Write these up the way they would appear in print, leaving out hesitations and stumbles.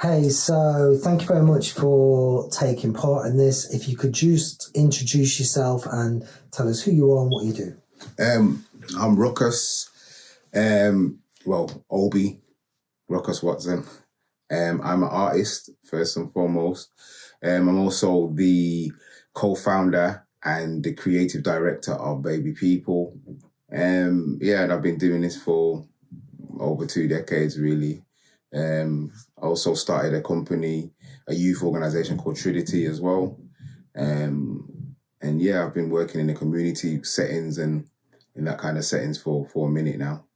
Hey, so thank you very much for taking part in this. If you could just introduce yourself and tell us who you are and what you do. I'm Ruckus, Obi, Ruckus Watson. I'm an artist, first and foremost. I'm also the co-founder and the creative director of Baby People. And I've been doing this for over 2 decades, really. I also started a company, a youth organization called Trinity as well. I've been working in the community settings and in that kind of settings for a minute now,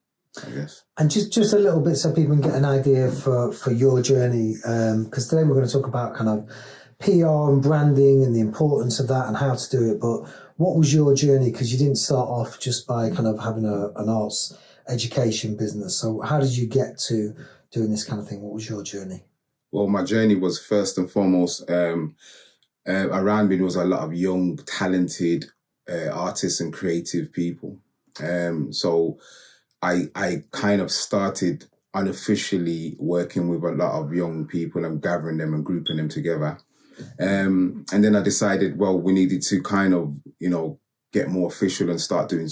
I guess. And just a little bit so people can get an idea for your journey, because today we're going to talk about kind of PR and branding and the importance of that and how to do it. But what was your journey? Because you didn't start off just by kind of having an arts education business. So how did you get to doing this kind of thing? What was your journey? Well, my journey was first and foremost, around me there was a lot of young, talented artists and creative people. So I kind of started unofficially working with a lot of young people and gathering them and grouping them together. And then I decided, well, we needed to kind of, get more official and start doing,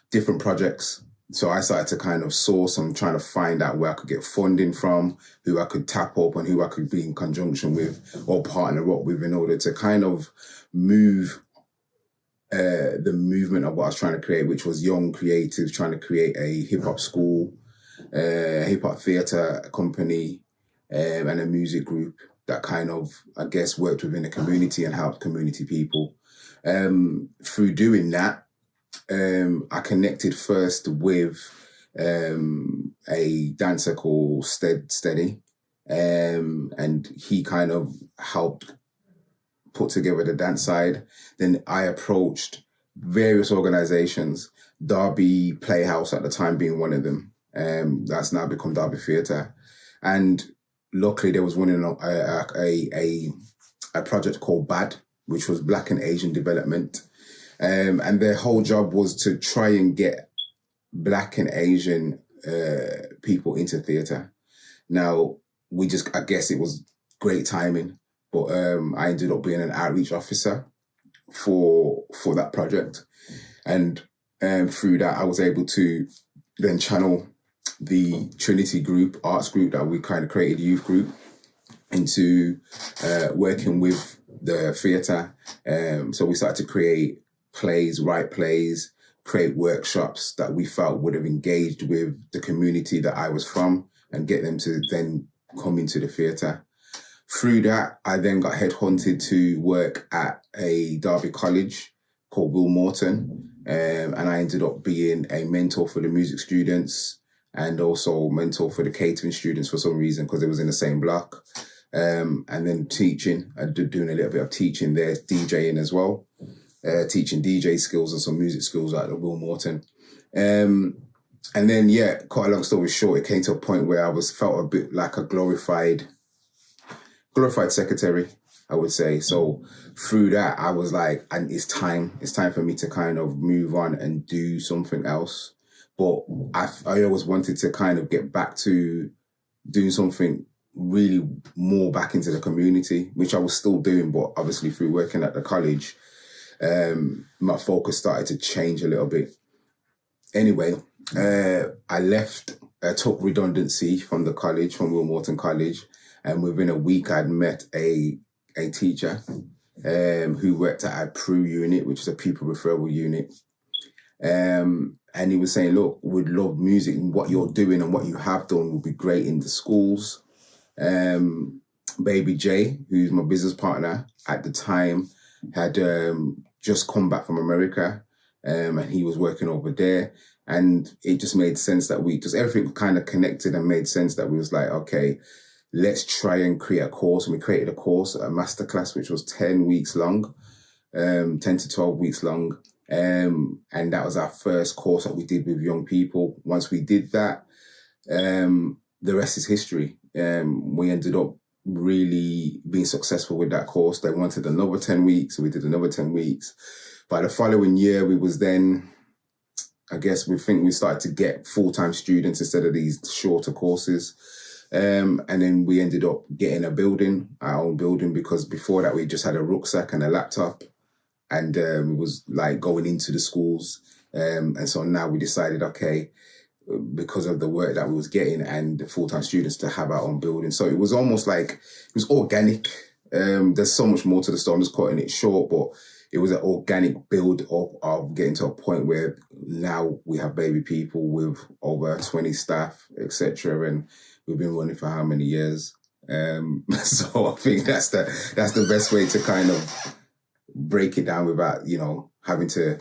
different projects. So I started to kind of source and trying to find out where I could get funding from, who I could tap up and who I could be in conjunction with or partner up with in order to kind of move the movement of what I was trying to create, which was young creatives trying to create a hip-hop school, hip-hop theatre company, and a music group that kind of, worked within the community and helped community people. Through doing that, I connected first with a dancer called Steady, and he kind of helped put together the dance side. Then I approached various organizations, Derby Playhouse at the time being one of them. That's now become Derby Theatre. And luckily there was one in a project called BAD, which was Black and Asian Development. And their whole job was to try and get Black and Asian people into theatre. Now, I guess it was great timing, but I ended up being an outreach officer for that project. And through that, I was able to then channel the Trinity group, arts group that we kind of created, youth group, into working with the theatre. So we started to create plays, write plays, create workshops that we felt would have engaged with the community that I was from and get them to then come into the theatre. Through that, I then got headhunted to work at a Derby college called Will Morton, and I ended up being a mentor for the music students and also mentor for the catering students for some reason because it was in the same block. And then teaching, doing a little bit of teaching there, DJing as well. Teaching DJ skills and some music skills at the Will Morton. And then, cut a long story short, it came to a point where I felt a bit like a glorified secretary, I would say. So through that, I was like, and it's time for me to kind of move on and do something else. But I always wanted to kind of get back to doing something really more back into the community, which I was still doing, but obviously through working at the college, my focus started to change a little bit. Anyway, I took redundancy from the college, from Will Morton College, and within a week I'd met a teacher who worked at our PRU unit, which is a pupil referral unit. And he was saying, look, we'd love music and what you're doing and what you have done would be great in the schools. Baby J, who's my business partner at the time, had just come back from America, and he was working over there. And it just made sense that everything kind of connected and made sense that we was like, okay, let's try and create a course. And we created a course, a masterclass, which was 10 weeks long, 10 to 12 weeks long. And that was our first course that we did with young people. Once we did that, the rest is history. We ended up really being successful with that course. They wanted another 10 weeks, so we did another 10 weeks. By the following year, we started to get full-time students instead of these shorter courses. And then we ended up getting our own building, because before that we just had a rucksack and a laptop, and it was like going into the schools. And so now we decided, okay, because of the work that we was getting and the full-time students, to have our own building. So it was almost like, it was organic. There's so much more to the story. I'm just cutting it short, but it was an organic build up of getting to a point where now we have baby people with over 20 staff, etc. And we've been running for how many years? So I think that's the best way to kind of break it down without, having to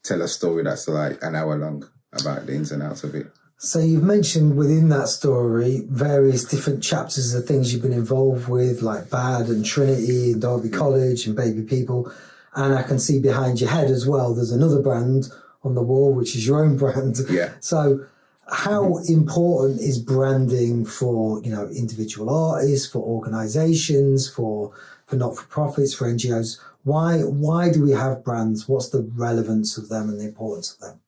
tell a story that's like an hour long about the ins and outs of it. So you've mentioned within that story various different chapters of things you've been involved with, like BAD and Trinity and Derby College and Baby People. And I can see behind your head as well, there's another brand on the wall, which is your own brand. Yeah. So how important is branding for, individual artists, for organisations, for not-for-profits, for NGOs? Why do we have brands? What's the relevance of them and the importance of them?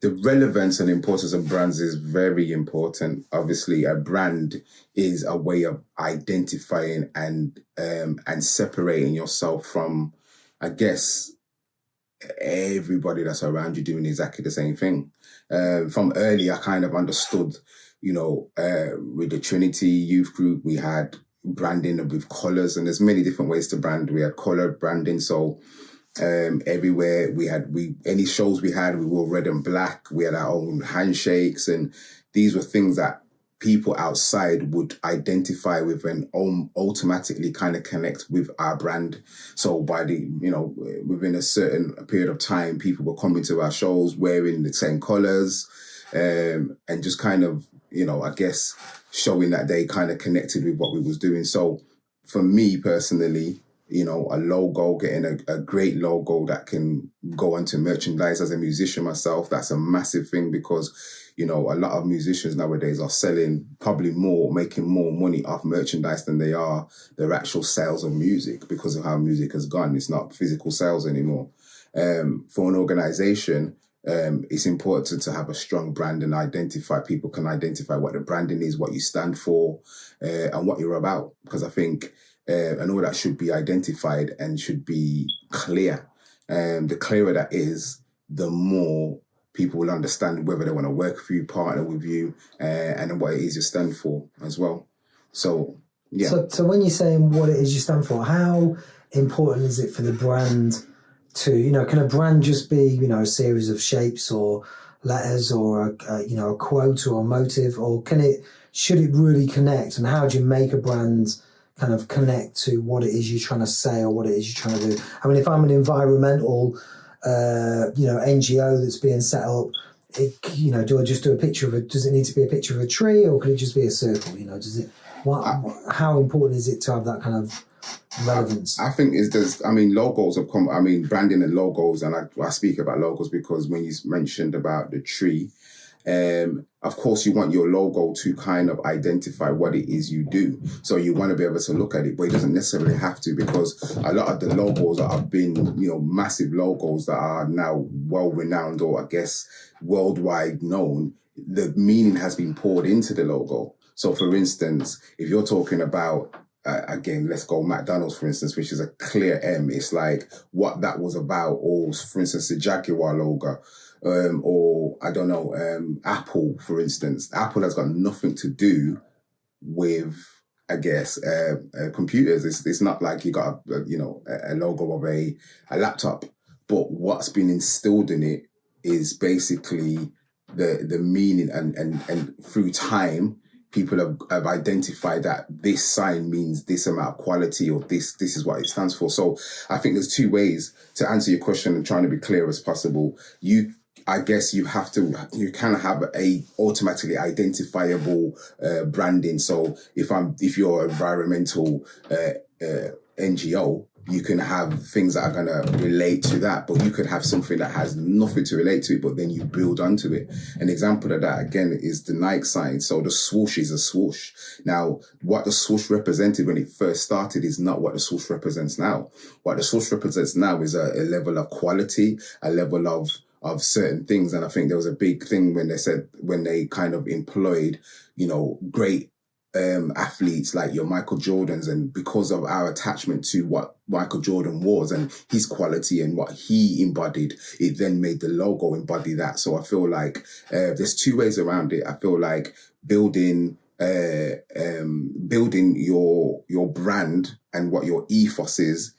The relevance and importance of brands is very important. Obviously, a brand is a way of identifying and separating yourself from, I guess, everybody that's around you doing exactly the same thing. From early, I kind of understood, with the Trinity Youth Group, we had branding with colours, and there's many different ways to brand. We had colour branding, so everywhere any shows we wore red and black. We had our own handshakes, and these were things that people outside would identify with and automatically kind of connect with our brand. So by within a certain period of time, people were coming to our shows wearing the same colors, and just kind of, I guess, showing that they kind of connected with what we was doing. So for me personally, a logo, getting a great logo that can go onto merchandise. As a musician myself, that's a massive thing, because, a lot of musicians nowadays are selling making more money off merchandise than they are their actual sales of music, because of how music has gone. It's not physical sales anymore. For an organization, it's important to have a strong brand and people can identify what the branding is, what you stand for, and what you're about. Because I think, and all that should be identified and should be clear. The clearer that is, the more people will understand whether they want to work with you, partner with you, and what it is you stand for as well. So, yeah. So when you're saying what it is you stand for, how important is it for the brand to, can a brand just be, a series of shapes or letters or a quote or a motive, or should it really connect? And how do you make a brand kind of connect to what it is you're trying to say or what it is you're trying to do? I mean, if I'm an environmental, NGO that's being set up, do I just do a picture of does it need to be a picture of a tree, or could it just be a circle? How important is it to have that kind of relevance? I think logos have come, branding and logos, and I speak about logos because when you mentioned about the tree, of course you want your logo to kind of identify what it is you do. So you want to be able to look at it, but it doesn't necessarily have to, because a lot of the logos that have been, massive logos that are now well-renowned, or I guess worldwide known, the meaning has been poured into the logo. So for instance, if you're talking about, again, let's go McDonald's, for instance, which is a clear M. It's like what that was about. Or, for instance, the Jaguar logo. Or, I don't know, Apple, for instance. Apple has got nothing to do with, I guess, computers. It's not like you got, a logo of a laptop. But what's been instilled in it is basically the meaning, and through time, people have identified that this sign means this amount of quality, or this is what it stands for. So I think there's two ways to answer your question, and trying to be clear as possible. I guess you kind of have a automatically identifiable branding. So if you're environmental NGO, you can have things that are going to relate to that, but you could have something that has nothing to relate to it, but then you build onto it. An example of that, again, is the Nike sign. So the swoosh is a swoosh. Now, what the swoosh represented when it first started is not what the swoosh represents now. What the swoosh represents now is a level of quality, a level of certain things. And I think there was a big thing when they kind of employed, great athletes like your Michael Jordans, and because of our attachment to what Michael Jordan was and his quality and what he embodied, it then made the logo embody that. So I feel like there's two ways around it. I feel like building your brand and what your ethos is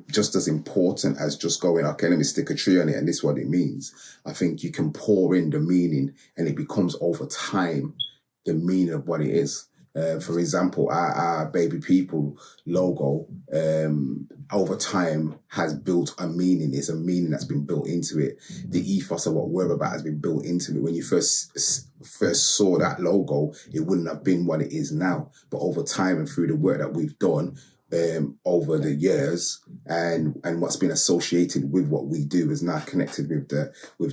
just as important as just going, okay, let me stick a tree on it and this is what it means. I think you can pour in the meaning and it becomes over time the meaning of what it is. For example, our Baby People logo over time has built a meaning. It's a meaning that's been built into it. The ethos of what we're about has been built into it. When you first saw that logo, it wouldn't have been what it is now. But over time and through the work that we've done over the years and what's been associated with what we do is now connected with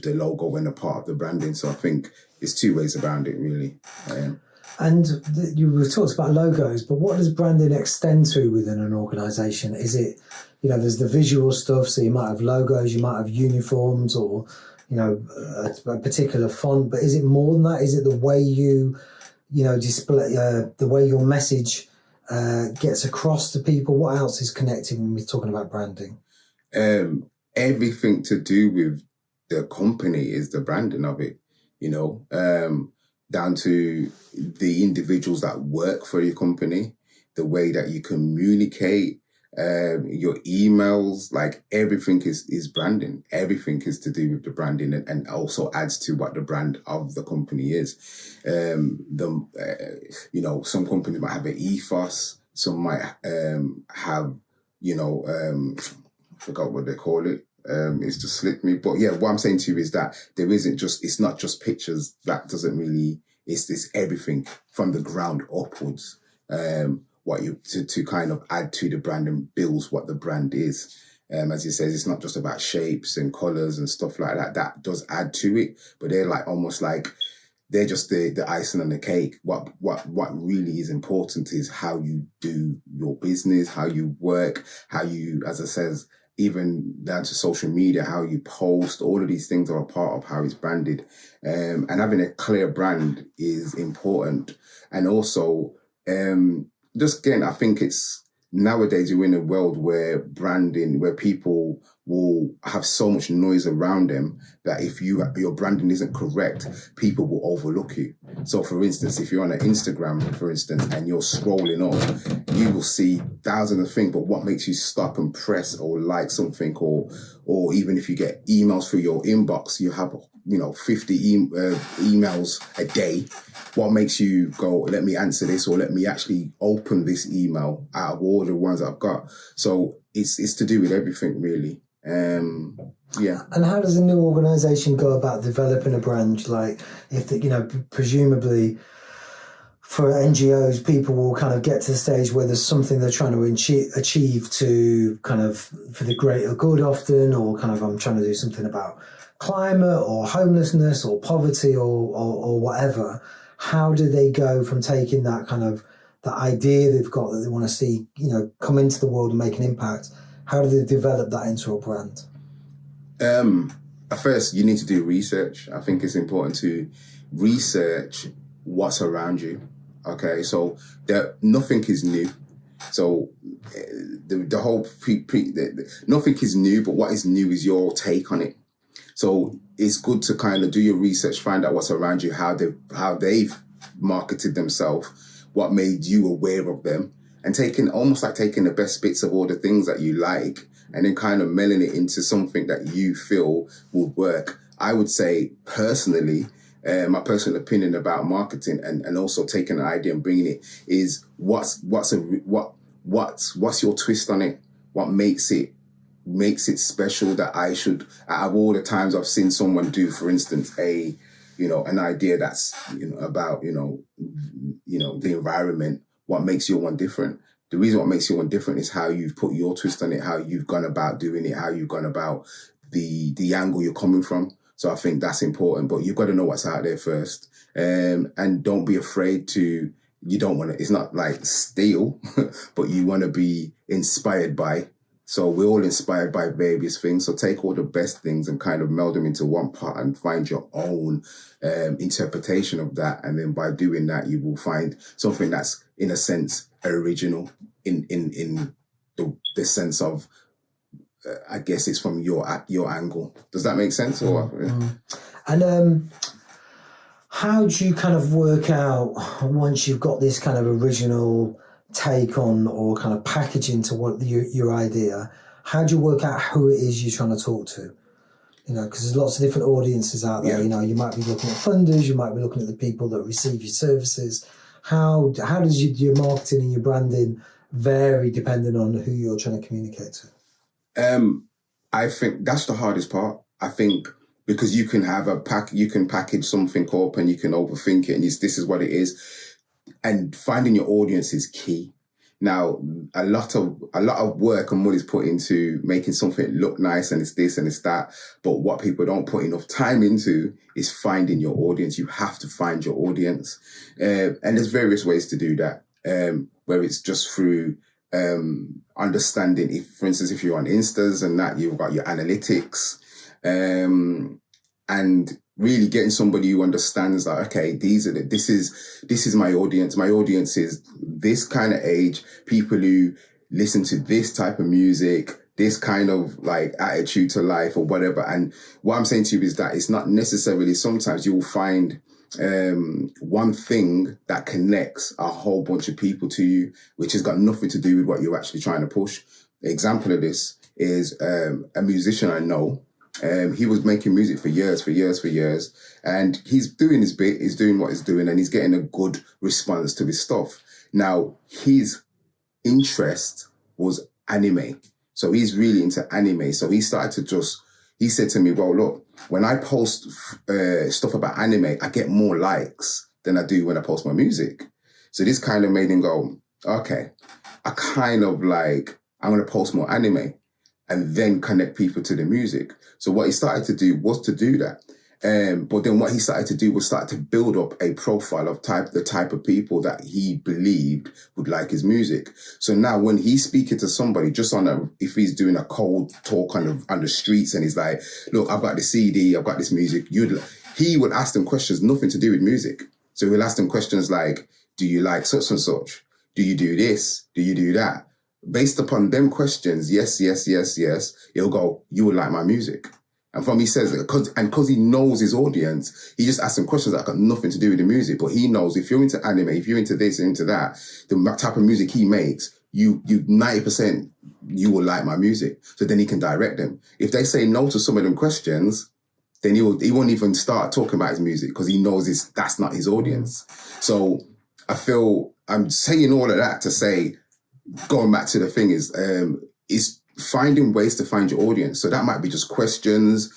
the logo and a part of the branding. So I think there's two ways around it, really. And you talked about logos, but what does branding extend to within an organisation? Is it, there's the visual stuff, so you might have logos, you might have uniforms or, a particular font, but is it more than that? Is it the way you, display, the way your message gets across to people? What else is connecting when we're talking about branding? Everything to do with the company is the branding of it, down to the individuals that work for your company, the way that you communicate, your emails, like everything is branding. Everything is to do with the branding and also adds to what the brand of the company is. Some companies might have an ethos, some might have, I forgot what they call it. It's just slipped me. But yeah, what I'm saying to you is that it's not just pictures. That doesn't really, it's everything from the ground upwards. To kind of add to the brand and builds what the brand is. As he says, it's not just about shapes and colors and stuff like that. That does add to it, but they're like almost like they're just the icing on the cake. What really is important is how you do your business, how you work, how you, as I says, even down to social media, how you post, all of these things are a part of how it's branded. And having a clear brand is important. And also, just again, I think it's nowadays you're in a world where people will have so much noise around them that if your branding isn't correct, people will overlook you. So for instance, if you're on an Instagram, for instance, and you're scrolling on, you will see thousands of things, but what makes you stop and press or like something, or even if you get emails through your inbox, you have 50 emails a day. What makes you go, let me answer this, or let me actually open this email out of all the ones I've got? So it's to do with everything, really. Yeah. And how does a new organisation go about developing a brand? Like, if presumably for NGOs, people will kind of get to the stage where there's something they're trying to achieve to kind of for the greater good often, or kind of I'm trying to do something about climate or homelessness or poverty or whatever. How do they go from taking that kind of the idea they've got that they want to see, come into the world and make an impact? How do they develop that into a brand? At first, you need to do research. I think it's important to research what's around you. Okay, so nothing is new. So the whole nothing is new, but what is new is your take on it. So it's good to kind of do your research, find out what's around you, how they've marketed themselves, what made you aware of them, and taking the best bits of all the things that you like and then kind of melding it into something that you feel would work. I would say personally, my personal opinion about marketing and also taking an idea and bringing it is what's your twist on it? What makes it special that I should, out of all the times I've seen someone do, for instance, an idea that's, about, the environment, what makes your one different? The reason what makes your one different is how you've put your twist on it, how you've gone about doing it, how you've gone about the angle you're coming from. So I think that's important, but you've got to know what's out there first. And don't be afraid you don't want to, it's not like steal, but you want to be inspired by So we're all inspired by various things. So take all the best things and kind of meld them into one part and find your own interpretation of that. And then by doing that, you will find something that's, in a sense, original in the sense of, I guess it's from your angle. Does that make sense? Or And how do you kind of work out, once you've got this kind of original take on or kind of packaging to what your idea, how do you work out who it is you're trying to talk to? You know, because there's lots of different audiences out there. You know, you might be looking at funders, you might be looking at the people that receive your services. How does your marketing and your branding vary depending on who you're trying to communicate to? I think that's the hardest part. I think because you can have you can package something up and you can overthink it, and this is what it is. And finding your audience is key. Now, a lot of work and money is put into making something look nice, and it's this and it's that. But what people don't put enough time into is finding your audience. You have to find your audience, and there's various ways to do that. Where it's just through understanding. If, for instance, if you're on Instas and that, you've got your analytics, and really getting somebody who understands that, okay, this is my audience. My audience is this kind of age, people who listen to this type of music, this kind of like attitude to life or whatever. And what I'm saying to you is that it's not necessarily, sometimes you will find one thing that connects a whole bunch of people to you, which has got nothing to do with what you're actually trying to push. The example of this is a musician I know. He was making music for years, and he's doing his bit, he's doing what he's doing, and he's getting a good response to his stuff. Now, his interest was anime. So he's really into anime. So he started to he said to me, well, look, when I post stuff about anime, I get more likes than I do when I post my music. So this kind of made him go, okay, I'm going to post more anime and then connect people to the music. So what he started to do was to do that. But then what he started to do was start to build up a profile of the type of people that he believed would like his music. So now when he's speaking to somebody, if he's doing a cold talk on the streets and he's like, look, I've got the CD, I've got this music, he would ask them questions, nothing to do with music. So he'll ask them questions like, do you like such and such? Do you do this? Do you do that? Based upon them questions, yes, he'll go, you would like my music. And from he says, because he knows his audience, he just asks them questions that got nothing to do with the music. But he knows if you're into anime, if you're into this and into that, the type of music he makes, you 90%, you will like my music. So then he can direct them. If they say no to some of them questions, then he won't even start talking about his music because he knows that's not his audience. So I feel I'm saying all of that to say, going back to the thing is finding ways to find your audience. So that might be just questions,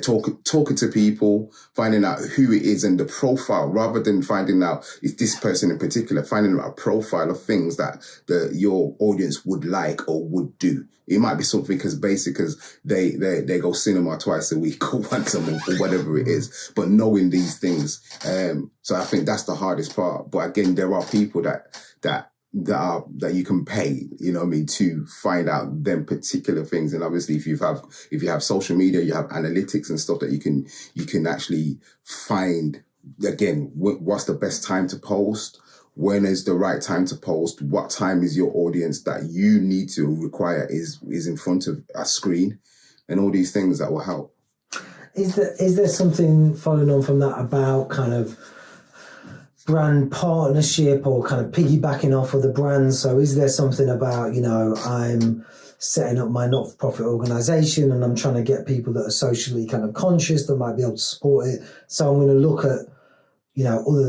talking to people, finding out who it is and the profile, rather than finding out is this person in particular, finding out a profile of things that your audience would like or would do. It might be something as basic as they go cinema twice a week or once a month or whatever it is, but knowing these things. So I think that's the hardest part. But again, there are people that you can pay, you know what I mean, to find out them particular things. And obviously if you have social media, you have analytics and stuff that you can actually find, again, what's the best time to post, when is the right time to post, what time is your audience that you need to require is in front of a screen, and all these things that will help. Is there something following on from that about kind of brand partnership or kind of piggybacking off of the brand? So is there something about, I'm setting up my not-for-profit organisation and I'm trying to get people that are socially kind of conscious that might be able to support it. So I'm going to look at,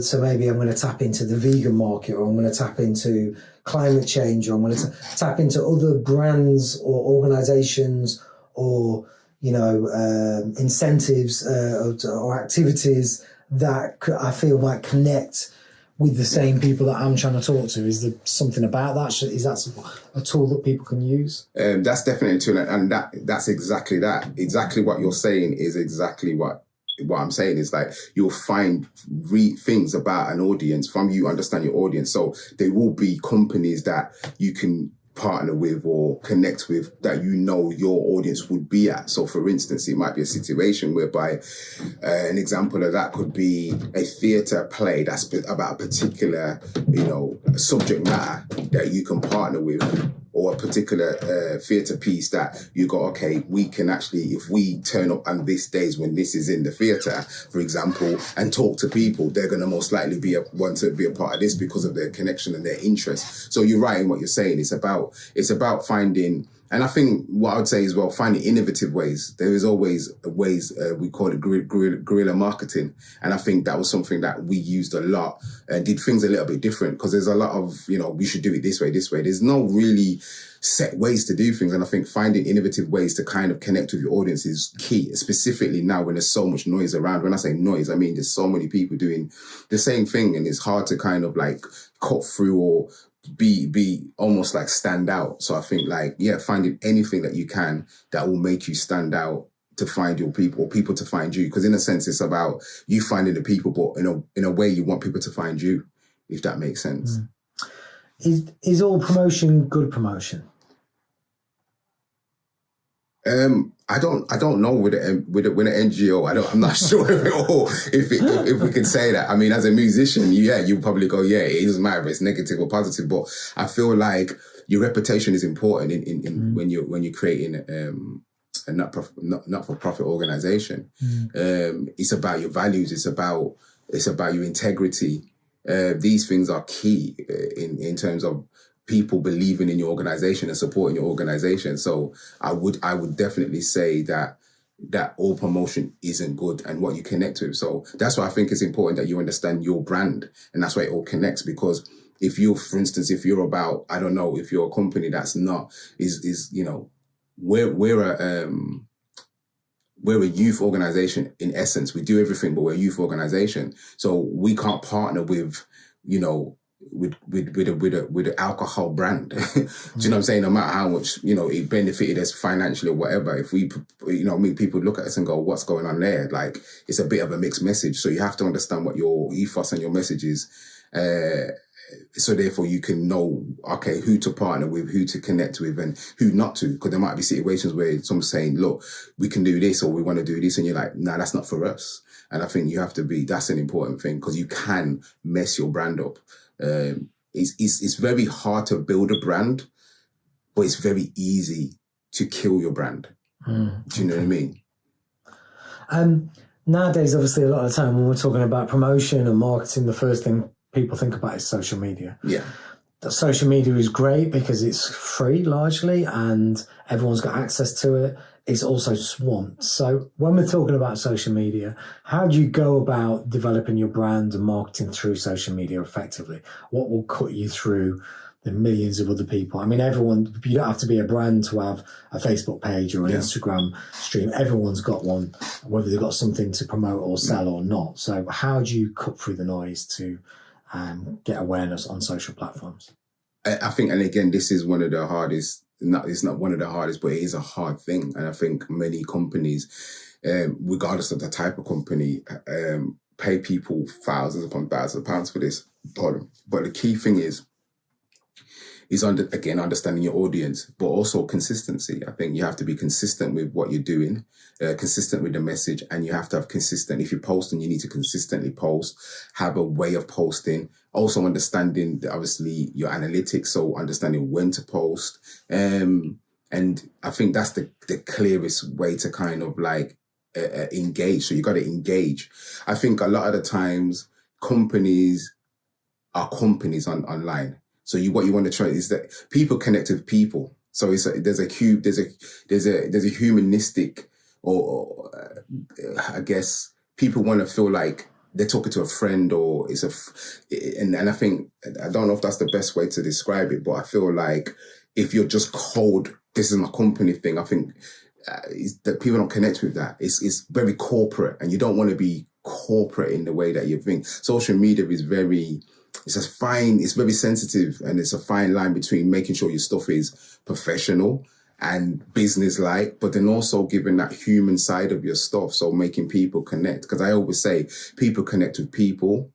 so maybe I'm going to tap into the vegan market, or I'm going to tap into climate change, or I'm going to tap into other brands or organisations or, incentives or activities that I feel might connect with the same people that I'm trying to talk to. Is there something about that? Is that a tool that people can use? That's definitely a tool, and that's exactly that. Exactly what you're saying is exactly what I'm saying. Is like you'll find things about an audience from you understand your audience. So there will be companies that you can partner with or connect with that you know your audience would be at. So for instance, it might be a situation whereby an example of that could be a theatre play that's about a particular, subject matter that you can partner with, or a particular theatre piece that you go, okay, we can actually, if we turn up on this days when this is in the theatre, for example, and talk to people, they're going to most likely want to be a part of this because of their connection and their interest. So you're right in what you're saying. It's about finding, and I think what I would say is, well, finding innovative ways. There is always ways, we call it guerrilla marketing. And I think that was something that we used a lot and did things a little bit different, because there's a lot of, we should do it this way. There's no really set ways to do things. And I think finding innovative ways to kind of connect with your audience is key, specifically now when there's so much noise around. When I say noise, I mean, there's so many people doing the same thing, and it's hard to kind of like cut through or be almost like stand out. So I think finding anything that you can that will make you stand out to find your people, or people to find you. Because in a sense, it's about you finding the people, but in a way you want people to find you, if that makes sense. Is all promotion good promotion? I don't know with an NGO. I'm not sure if we can say that. I mean, as a musician, you probably go, it doesn't matter if it's negative or positive. But I feel like your reputation is important in when you're creating a not-for-profit organization. It's about your values. It's about your integrity. These things are key in terms of people believing in your organization and supporting your organization. So I would definitely say that all promotion isn't good, and what you connect with. So that's why I think it's important that you understand your brand, and that's why it all connects. Because if you're about, I don't know, if you're a company that's not, we're a youth organization in essence. We do everything, but we're a youth organization. So we can't partner with, with an alcohol brand. Do you know what I'm saying? No matter how much, it benefited us financially or whatever, if we, people look at us and go, what's going on there? Like, it's a bit of a mixed message. So you have to understand what your ethos and your message is. So therefore you can know, okay, who to partner with, who to connect with, and who not to. Because there might be situations where someone's saying, look, we can do this, or we want to do this. And you're like, nah, that's not for us. And I think that's an important thing, because you can mess your brand up. It's very hard to build a brand, but it's very easy to kill your brand. Do you know what I mean? Nowadays, obviously, a lot of the time when we're talking about promotion and marketing, the first thing people think about is social media. Yeah. The social media is great because it's free largely and everyone's got access to it. It's also swamped. So when we're talking about social media, how do you go about developing your brand and marketing through social media effectively? What will cut you through the millions of other people? I mean, you don't have to be a brand to have a Facebook page or an Instagram stream. Everyone's got one, whether they've got something to promote or sell or not. So how do you cut through the noise to get awareness on social platforms? I think, and again, this is one of the hardest. It's not one of the hardest, but it is a hard thing. And I think many companies, regardless of the type of company, pay people thousands upon thousands of pounds for this. But the key thing is understanding your audience, but also consistency. I think you have to be consistent with what you're doing, consistent with the message, and you have to have consistent. If you're posting, you need to consistently post, have a way of posting. Also understanding, obviously, your analytics, so understanding when to post. And I think that's the clearest way to kind of like engage. So you got to engage. I think a lot of the times companies are companies online. So what you want to try is that people connect with people. So there's a humanistic, or I guess people want to feel like they're talking to a friend, or and I think, I don't know if that's the best way to describe it, but I feel like if you're just cold, this is my company thing, I think that people don't connect with that. It's very corporate, and you don't want to be corporate in the way that you think. Social media is it's very sensitive, and it's a fine line between making sure your stuff is professional and business-like, but then also giving that human side of your stuff, so making people connect. Because I always say, people connect with people,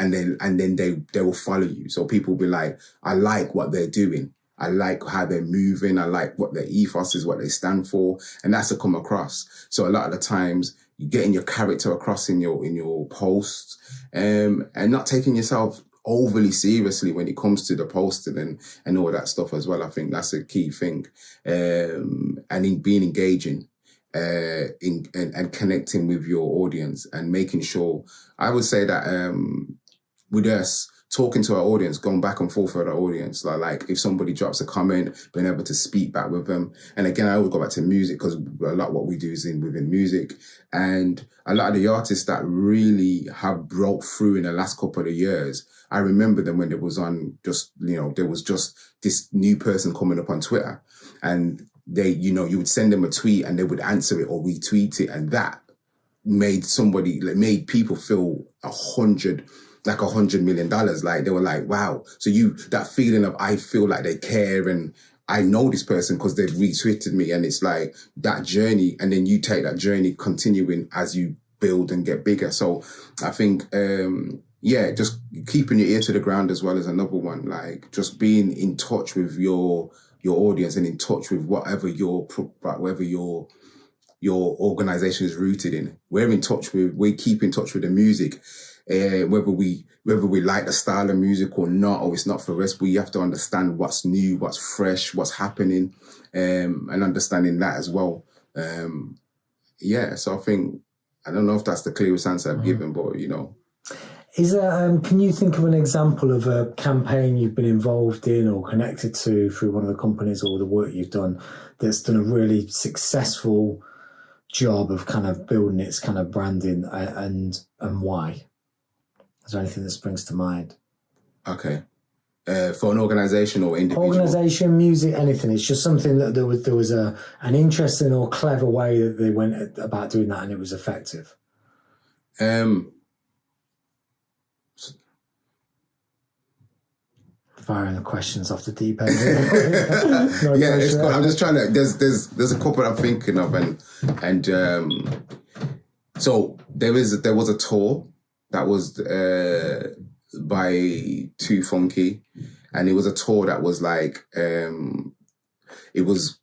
and then they will follow you. So people will be like, I like what they're doing. I like how they're moving. I like what their ethos is, what they stand for. And that's to come across. So a lot of the times you're getting your character across in your posts, and not taking yourself overly seriously when it comes to the posting and all that stuff as well. I think that's a key thing. And in being engaging, and connecting with your audience and making sure, I would say that, with us, talking to our audience, going back and forth with our audience, like if somebody drops a comment, being able to speak back with them. And again, I always go back to music because a lot of what we do is within music. And a lot of the artists that really have broke through in the last couple of years, I remember them when there was there was just this new person coming up on Twitter, and they, you would send them a tweet and they would answer it or retweet it. And that made people feel $100 million. Like they were like, wow. So that feeling of, I feel like they care and I know this person because they've retweeted me. And it's like that journey. And then you take that journey continuing as you build and get bigger. So I think, just keeping your ear to the ground as well is another one. Like just being in touch with your audience and in touch with whatever your organization is rooted in. We keep in touch with the music. Whether we like the style of music or not, or it's not for us, we have to understand what's new, what's fresh, what's happening, and understanding that as well. So I think, I don't know if that's the clearest answer I've given, but Is there, can you think of an example of a campaign you've been involved in or connected to through one of the companies or the work you've done that's done a really successful job of kind of building its kind of branding, and why? Is there anything that springs to mind? Okay. For an organisation or individual? Organisation, music, anything. It's just something that there was an interesting or clever way that they went about doing that and it was effective. Firing the questions off the deep end. It's cool. I'm just trying to. There's a couple I'm thinking of, and so there was a tour that was by Too Funky, and it was a tour that was like it was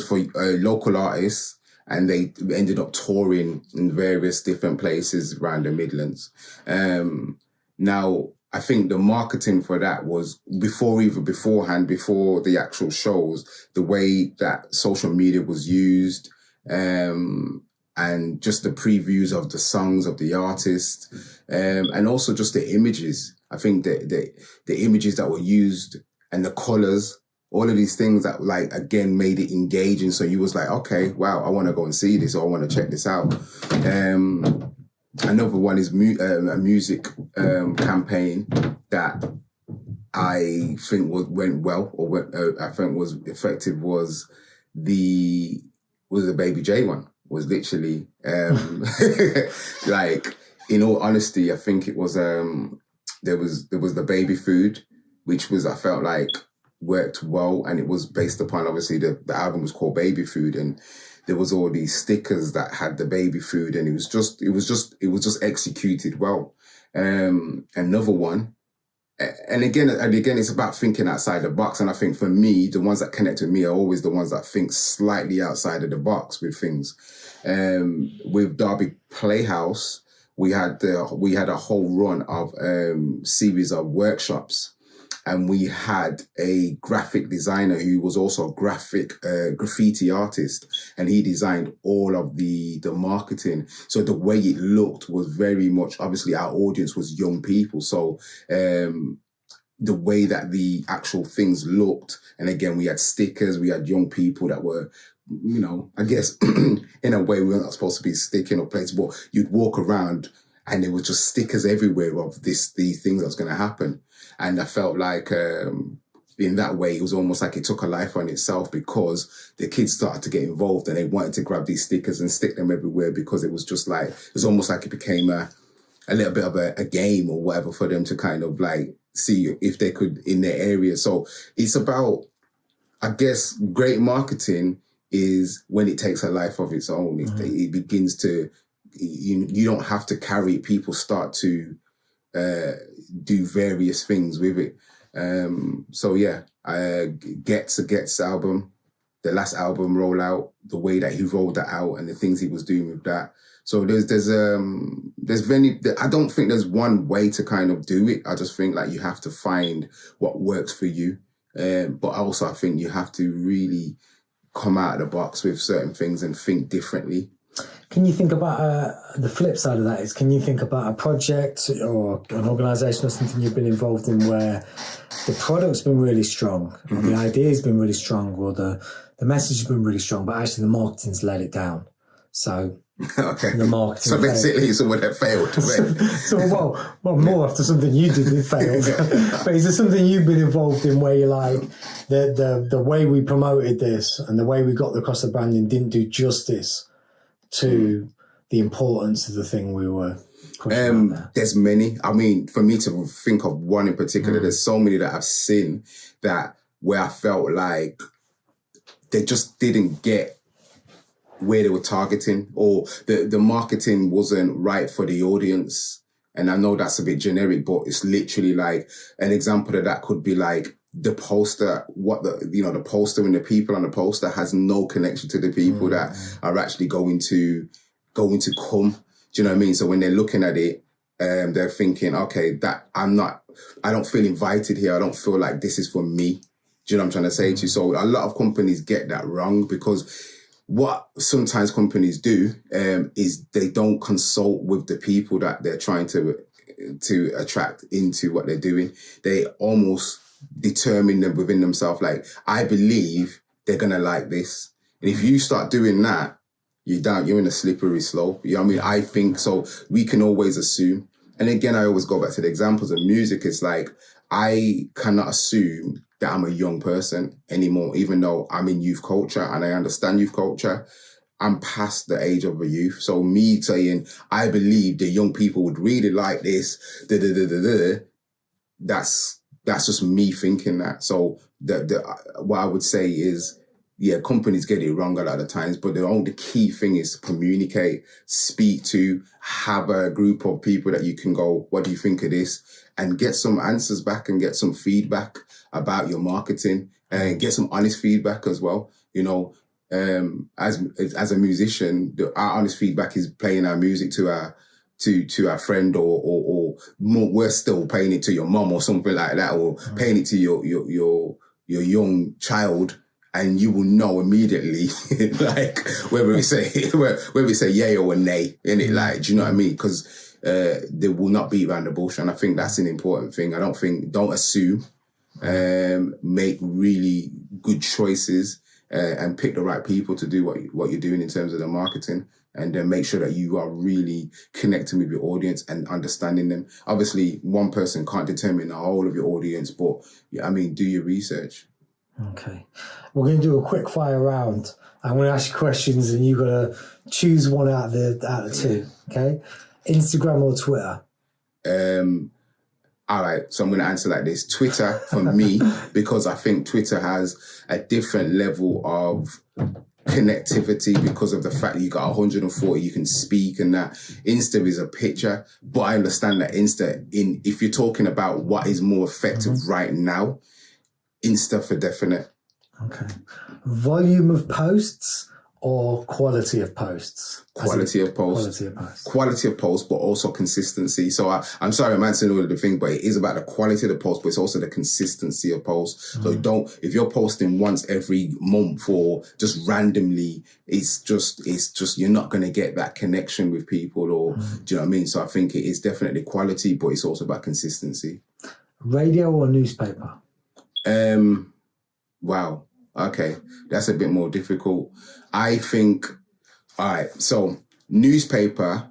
for local artists, and they ended up touring in various different places around the Midlands. Now, I think the marketing for that was before the actual shows, the way that social media was used, and just the previews of the songs of the artist, and also just the images. I think the images that were used and the colours, all of these things that like, again, made it engaging. So you was like, okay, wow, I want to go and see this, or I want to check this out. Another one is a music campaign that I think went well, or I think was effective, was the Baby J one. Was literally like, in all honesty, I think it was there was the baby food, which was, I felt like, worked well, and it was based upon, obviously the album was called Baby Food, and there was all these stickers that had the baby food, and it was just executed well. Another one, and again, it's about thinking outside the box. And I think for me, the ones that connect with me are always the ones that think slightly outside of the box with things. With Derby Playhouse, we had a whole run of series of workshops. And we had a graphic designer who was also a graffiti artist, and he designed all of the marketing. So the way it looked was very much, obviously our audience was young people. So the way that the actual things looked, and again, we had stickers, we had young people that were, I guess in a way we we're not supposed to be sticking or plates, but you'd walk around and there was just stickers everywhere of these things that was going to happen. And I felt like in that way, it was almost like it took a life on itself, because the kids started to get involved and they wanted to grab these stickers and stick them everywhere, because it was just like, it was almost like it became a little bit of a game or whatever for them to kind of like see if they could in their area. So it's about, I guess, great marketing is when it takes a life of its own. It begins to, you don't have to carry it. People start to do various things with it. So yeah, Get's album, the last album rollout, the way that he rolled that out and the things he was doing with that. So there's many, I don't think there's one way to kind of do it. I just think like you have to find what works for you. But also I think you have to really come out of the box with certain things and think differently. Can you think about the flip side of that is, can you think about a project or an organisation or something you've been involved in where the product's been really strong, or the idea's been really strong, or the message has been really strong, but actually the marketing's let it down? So okay. The marketing. So basically, someone that failed. well, more after something you did that failed. But is there something you've been involved in where you're like, the way we promoted this and the way we got across the branding didn't do justice to the importance of the thing we were pushing out there? There's many. I mean, for me to think of one in particular, there's so many that I've seen where I felt like they just didn't get where they were targeting, or the marketing wasn't right for the audience. And I know that's a bit generic, but it's literally like an example of that could be like the poster, the poster and the people on the poster has no connection to the people that are actually going to come. Do you know what I mean? So when they're looking at it, they're thinking, okay, I don't feel invited here. I don't feel like this is for me. Do you know what I'm trying to say to you? So a lot of companies get that wrong, because what sometimes companies do is they don't consult with the people that they're trying to attract into what they're doing. They almost determine them within themselves, like, I believe they're going to like this. And if you start doing that, you're in a slippery slope. You know what I mean? I think so. We can always assume. And again, I always go back to the examples of music. It's like, I cannot assume that I'm a young person anymore, even though I'm in youth culture and I understand youth culture. I'm past the age of a youth. So me saying, I believe the young people would really like this, that's just me thinking that. So what I would say is, yeah, companies get it wrong a lot of times, but the key thing is to communicate, speak to, have a group of people that you can go, what do you think of this? And get some answers back and get some feedback about your marketing, and get some honest feedback as well. You know, as a musician, our honest feedback is playing our music to our friend, or more, we're still paying it to your mom or something like that, or paying it to your young child. And you will know immediately, like, whether we say yay or a nay, innit? Like, do you know what I mean? Because they will not beat around the bush. And I think that's an important thing. Don't assume, make really good choices, and pick the right people to do what you're doing in terms of the marketing, and then make sure that you are really connecting with your audience and understanding them. Obviously, one person can't determine the whole of your audience, but I mean, do your research. Okay. We're going to do a quick fire round. I'm going to ask you questions and you've got to choose one out of the two. Okay. Instagram or Twitter? All right. So I'm going to answer like this. Twitter for me, because I think Twitter has a different level of connectivity because of the fact that you got 140, you can speak and that. Insta is a picture, but I understand that if you're talking about what is more effective right now, Insta for definite. Okay. Volume of posts or quality of posts? Quality of posts. Quality of posts, but also consistency. So I'm sorry I'm answering all of the things, but it is about the quality of the post, but it's also the consistency of posts. So if you're posting once every month or just randomly, it's just you're not going to get that connection with people, or do you know what I mean? So I think it is definitely quality, but it's also about consistency. Radio or newspaper? Wow. Okay. That's a bit more difficult. I think, all right. So newspaper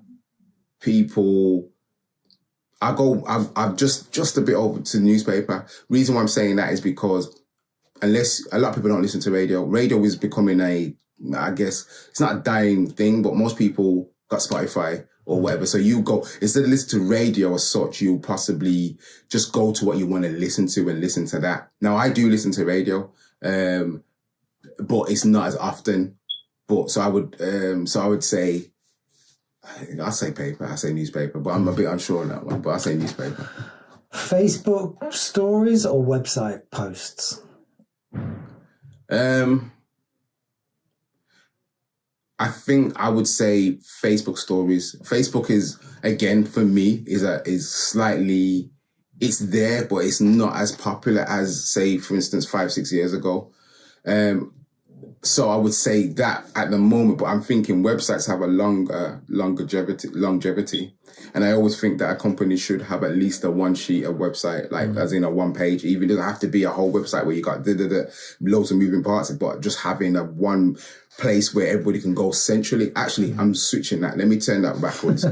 people, I've just a bit over to newspaper. Reason why I'm saying that is because unless a lot of people don't listen to radio is becoming I guess it's not a dying thing, but most people got Spotify or whatever. So you go, instead of listening to radio as such, you possibly just go to what you want to listen to and listen to that. Now, I do listen to radio, but it's not as often. But so I would say, I say paper, I say newspaper, but I'm a bit unsure on that one, but I say newspaper. Facebook stories or website posts? I think I would say Facebook stories. Facebook is, again, for me, is slightly, it's there, but it's not as popular as, say, for instance, 5-6 years ago. So I would say that at the moment, but I'm thinking websites have a longer longevity. And I always think that a company should have at least a one sheet of website, like as in a one page. Even it doesn't have to be a whole website where you got loads of moving parts, but just having a one place where everybody can go centrally. Actually, I'm switching that. Let me turn that backwards.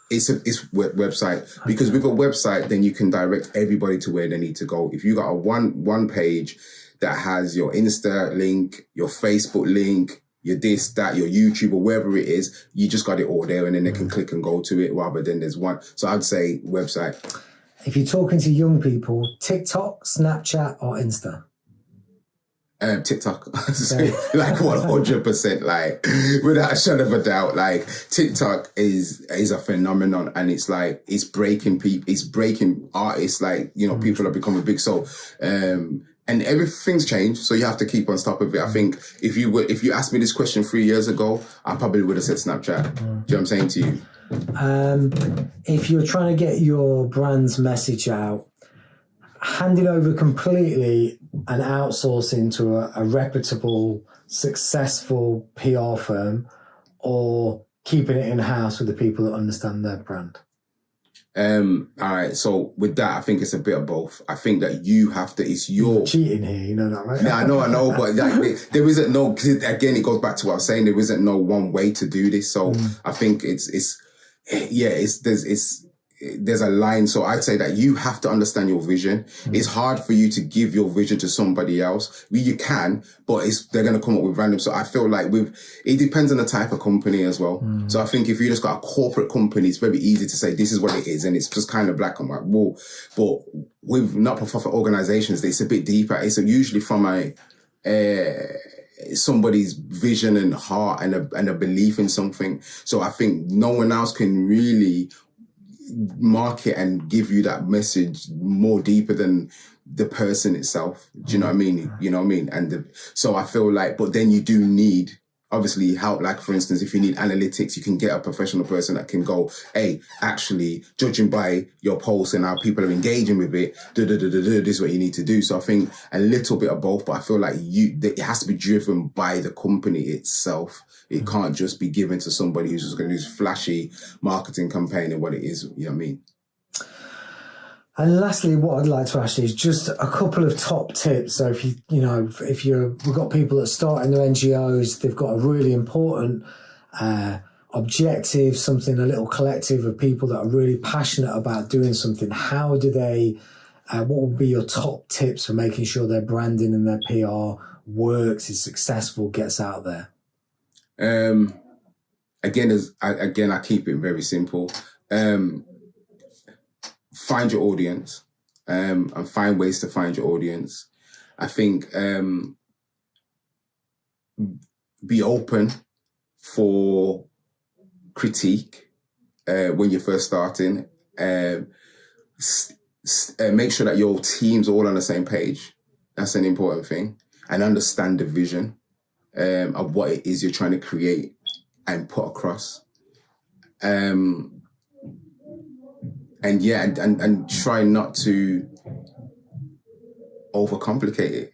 It's website, because with a website, then you can direct everybody to where they need to go. If you got a one page that has your Insta link, your Facebook link, your this, that, your YouTube, or wherever it is, you just got it all there, and then they can click and go to it rather than there's one. So I'd say website. If you're talking to young people, TikTok, Snapchat, or Insta? TikTok, like 100%, like without a shadow of a doubt. Like TikTok is a phenomenon, and it's like it's breaking people, it's breaking artists. Like, you know, people are becoming big. So and everything's changed, so you have to keep on top of it. I think if you asked me this question 3 years ago, I probably would have said Snapchat. Do you know what I'm saying to you? If you're trying to get your brand's message out, hand it over completely and outsourcing to a reputable, successful PR firm, or keeping it in-house with the people that understand their brand? All right. So with that, I think it's a bit of both. I think that you have to, it's your... Cheating here, you know that, right? Yeah, I know, but like, there isn't no, again, it goes back to what I was saying, there isn't no one way to do this. So I think there's a line. So I'd say that you have to understand your vision. It's hard for you to give your vision to somebody else. You can, but they're going to come up with random. So I feel like it depends on the type of company as well. So I think if you just got a corporate company, it's very easy to say this is what it is, and it's just kind of black and white. Well, but with not-for-profit organizations, it's a bit deeper. It's usually from somebody's vision and heart and a belief in something. So I think no one else can really market and give you that message more deeper than the person itself. Do you know what I mean? You know what I mean? And so I feel like, but then you do need obviously help. Like, for instance, if you need analytics, you can get a professional person that can go, hey, actually, judging by your posts and how people are engaging with it, this is what you need to do. So I think a little bit of both, but I feel like it has to be driven by the company itself. It can't just be given to somebody who's just going to use flashy marketing campaign and what it is. You know what I mean? And lastly, what I'd like to ask you is just a couple of top tips. So if we've got people that start in their NGOs, they've got a really important objective, something, a little collective of people that are really passionate about doing something. How do they, what would be your top tips for making sure their branding and their PR works, is successful, gets out there? Again, I keep it very simple. Find your audience, and find ways to find your audience. I think be open for critique when you're first starting. Make sure that your team's all on the same page. That's an important thing. And understand the vision of what it is you're trying to create and put across. And try not to overcomplicate it.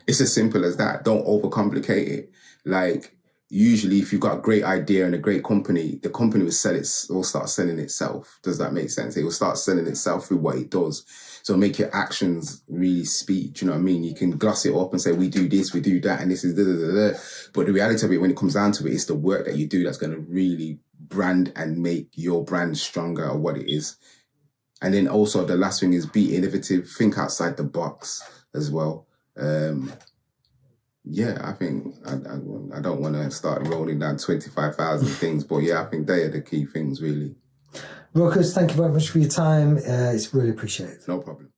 It's as simple as that. Don't overcomplicate it. Like, usually if you've got a great idea and a great company, the company will start selling itself. Does that make sense? It will start selling itself through what it does. So make your actions really speak. Do you know what I mean? You can gloss it up and say, we do this, we do that, and this is da-da-da-da. But the reality of it, when it comes down to it, it's the work that you do that's going to really brand and make your brand stronger at what it is. And then also the last thing is be innovative, think outside the box as well. I think I don't want to start rolling down 25,000 things, but I think they are the key things really. Ruckus, thank you very much for your time. It's really appreciated. No problem.